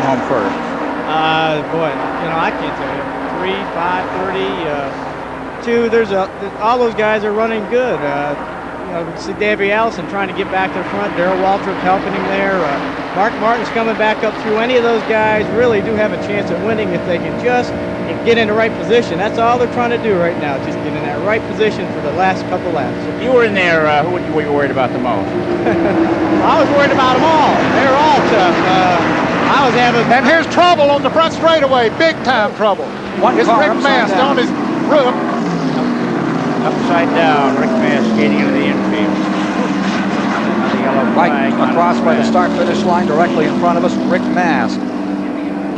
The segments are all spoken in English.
home first? Boy, I can't tell you. 3, 5, 30, 2. All those guys are running good. We see Davey Allison trying to get back to the front. Darrell Waltrip helping him there. Mark Martin's coming back up through. Any of those guys really do have a chance of winning if they can just get in the right position. That's all they're trying to do right now, just get in that right position for the last couple laps. If you were in there, who were you worried about the most? I was worried about them all. They're all tough. And here's trouble on the front straightaway. Big time trouble. It's Rick Mast on his roof. Upside down. Rick Mast skating into the infield. Right across by the start-finish line, directly in front of us, Rick Mast.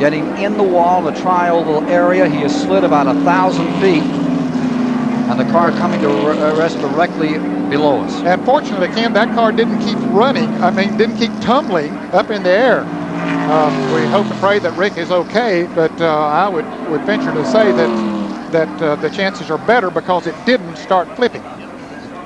Getting in the wall, the trioval area. He has slid about 1,000 feet. And the car coming to rest directly below us. And fortunately, Ken, that car didn't keep running. Didn't keep tumbling up in the air. We hope and pray that Rick is okay, but I would venture to say that the chances are better because it didn't start flipping.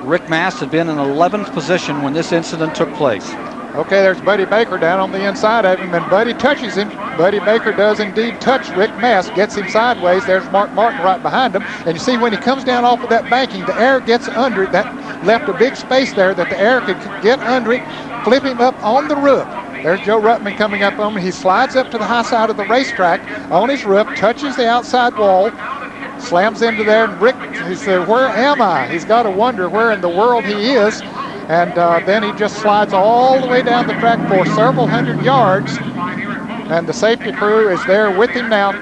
Rick Mast had been in 11th position when this incident took place. Okay, there's Buddy Baker down on the inside of him, and Buddy touches him. Buddy Baker does indeed touch Rick Mast, gets him sideways. There's Mark Martin right behind him. And you see when he comes down off of that banking, the air gets under it. That left a big space there that the air could get under it, flip him up on the roof. There's Joe Ruttman coming up on him. He slides up to the high side of the racetrack on his roof, touches the outside wall, slams into there, and Rick, he said, "Where am I?" He's got to wonder where in the world he is. And then he just slides all the way down the track for several hundred yards. And the safety crew is there with him now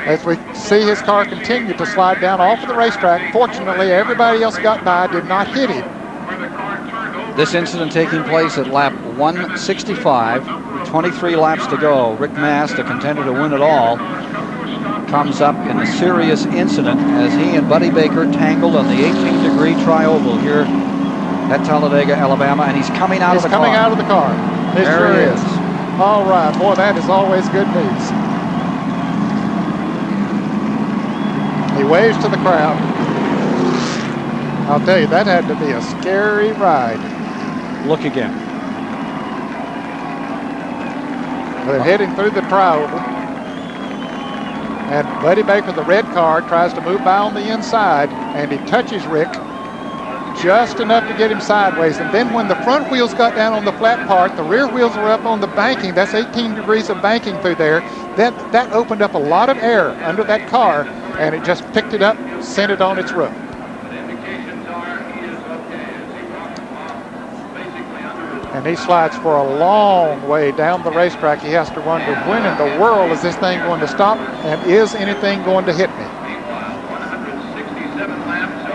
as we see his car continue to slide down off of the racetrack. Fortunately, everybody else got by, did not hit him. This incident taking place at lap 165, 23 laps to go. Rick Mast, a contender to win it all, comes up in a serious incident as he and Buddy Baker tangled on the 18-degree trioval here at Talladega, Alabama, and he's coming out of the car. He's coming out of the car. There he is. All right, boy, that is always good news. He waves to the crowd. I'll tell you, that had to be a scary ride. Look again. They're heading through the trioval. And Buddy Baker, the red car, tries to move by on the inside, and he touches Rick just enough to get him sideways. And then when the front wheels got down on the flat part, the rear wheels were up on the banking. That's 18 degrees of banking through there. That opened up a lot of air under that car, and it just picked it up, sent it on its roof. And he slides for a long way down the racetrack. He has to wonder, when in the world is this thing going to stop, and is anything going to hit me?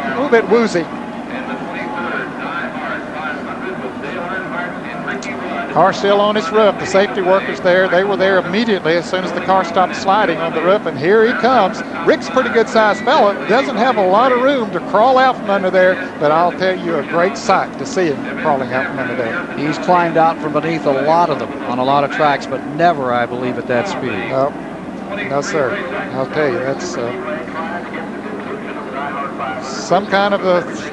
A little bit woozy. Car still on its roof. The safety workers there, they were there immediately as soon as the car stopped sliding on the roof, and here he comes. Rick's a pretty good sized fella, doesn't have a lot of room to crawl out from under there, but I'll tell you, a great sight to see him crawling out from under there. He's climbed out from beneath a lot of them on a lot of tracks, but never, I believe, at that speed. No, sir. I'll tell you, that's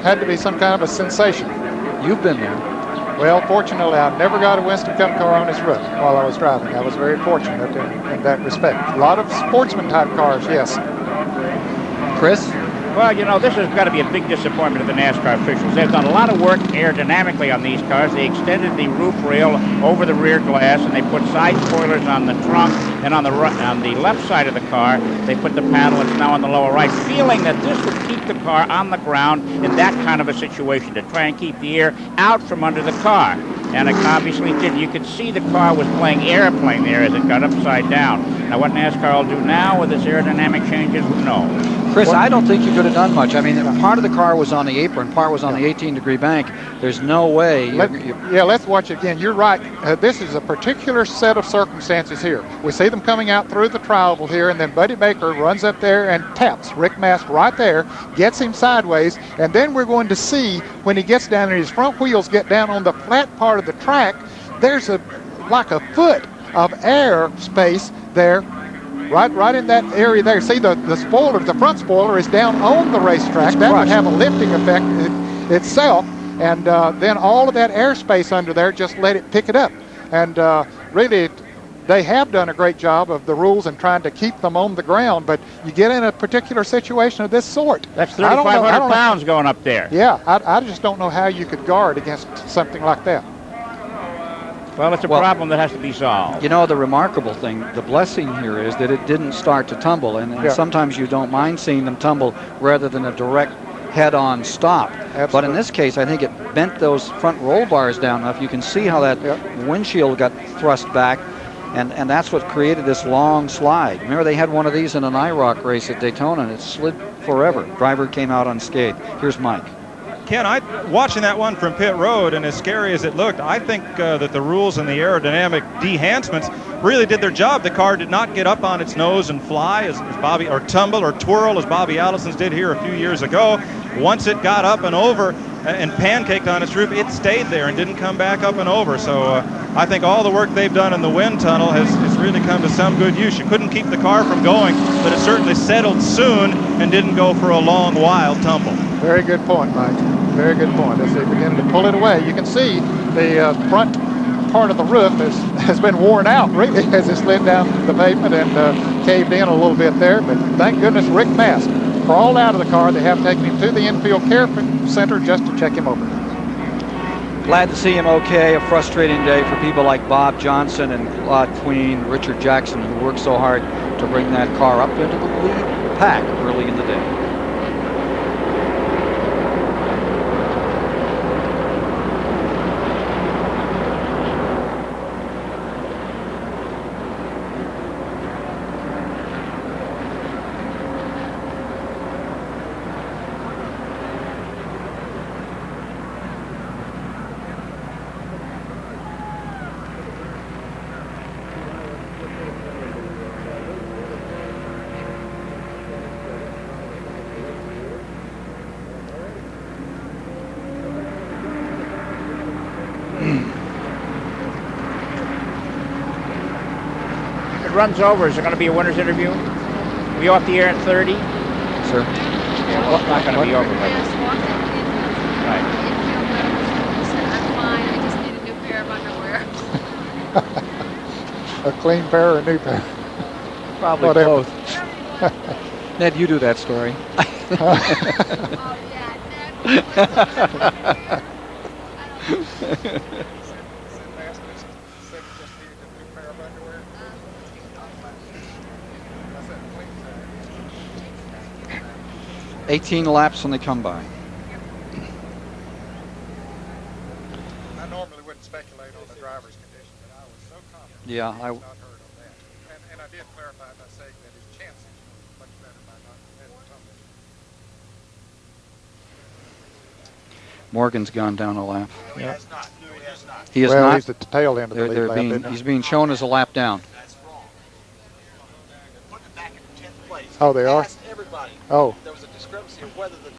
had to be some kind of a sensation. You've been there. Well, fortunately, I never got a Winston Cup car on his roof while I was driving. I was very fortunate in that respect. A lot of sportsman-type cars, yes. Chris? Well, this has got to be a big disappointment to the NASCAR officials. They've done a lot of work aerodynamically on these cars. They extended the roof rail over the rear glass, and they put side spoilers on the trunk, and on the left side of the car, they put the panel that's now on the lower right, feeling that this would keep the car on the ground in that kind of a situation, to try and keep the air out from under the car. And it obviously did. You could see the car was playing airplane there as it got upside down. Now, what NASCAR will do now with its aerodynamic changes, who knows? Chris, I don't think you could have done much. I mean, part of the car was on the apron, part was on the 18-degree bank. There's no way. Let's watch it again. You're right. This is a particular set of circumstances here. We see them coming out through the trioval here, and then Buddy Baker runs up there and taps Rick Mast right there, gets him sideways, and then we're going to see when he gets down and his front wheels get down on the flat part of the track, there's like a foot of air space there. Right in that area there. See, the spoiler, the front spoiler is down on the racetrack. That would have a lifting effect itself. And then all of that airspace under there, just let it pick it up. And really, they have done a great job of the rules and trying to keep them on the ground, but you get in a particular situation of this sort. That's 3,500 pounds going up there. Yeah, I just don't know how you could guard against something like that. Well, it's a problem that has to be solved. You know, the remarkable thing, the blessing here is that it didn't start to tumble, and sometimes you don't mind seeing them tumble rather than a direct head-on stop. Absolutely. But in this case, I think it bent those front roll bars down enough. You can see how that windshield got thrust back, and that's what created this long slide. Remember, they had one of these in an IROC race at Daytona, and it slid forever. Driver came out unscathed. Here's Mike. Ken, watching that one from pit road, and as scary as it looked, I think that the rules and the aerodynamic enhancements really did their job. The car did not get up on its nose and fly as Bobby, or tumble or twirl as Bobby Allison's did here a few years ago. Once it got up and over and pancaked on its roof, it stayed there and didn't come back up and over. So I think all the work they've done in the wind tunnel has really come to some good use. You couldn't keep the car from going, but it certainly settled soon and didn't go for a long, wild tumble. Very good point, Mike. Very good point. As they begin to pull it away, you can see the front part of the roof has been worn out, really, as it slid down the pavement and caved in a little bit there. But thank goodness Rick Mast crawled out of the car. They have taken him to the infield care center just to check him over. Glad to see him okay. A frustrating day for people like Bob Johnson and Claude Queen, Richard Jackson, who worked so hard to bring that car up into the lead pack early in the day. Runs over. Is there going to be a winner's interview? Are we off the air at 30? Sir? Yeah, well, it's not going to be over. Right. I'm fine. I just need a new pair of underwear. A clean pair or a new pair? Probably Whatever. Both. Ned, you do that story. Oh, yeah. Ned. 18 laps when they come by. I normally wouldn't speculate on the driver's condition, but I was so confident. Yeah, I was not heard on that. And I did clarify by saying that his chances were much better by not having tumbling. Morgan's gone down a lap. No, he has not. No, he has not. He is well, not. he's at the tail end of the lead lap, isn't he? He's being shown as a lap down. That's wrong. Putting it back in 10th place. Oh, they are? Asked everybody. Oh. There was a discrepancy of whether the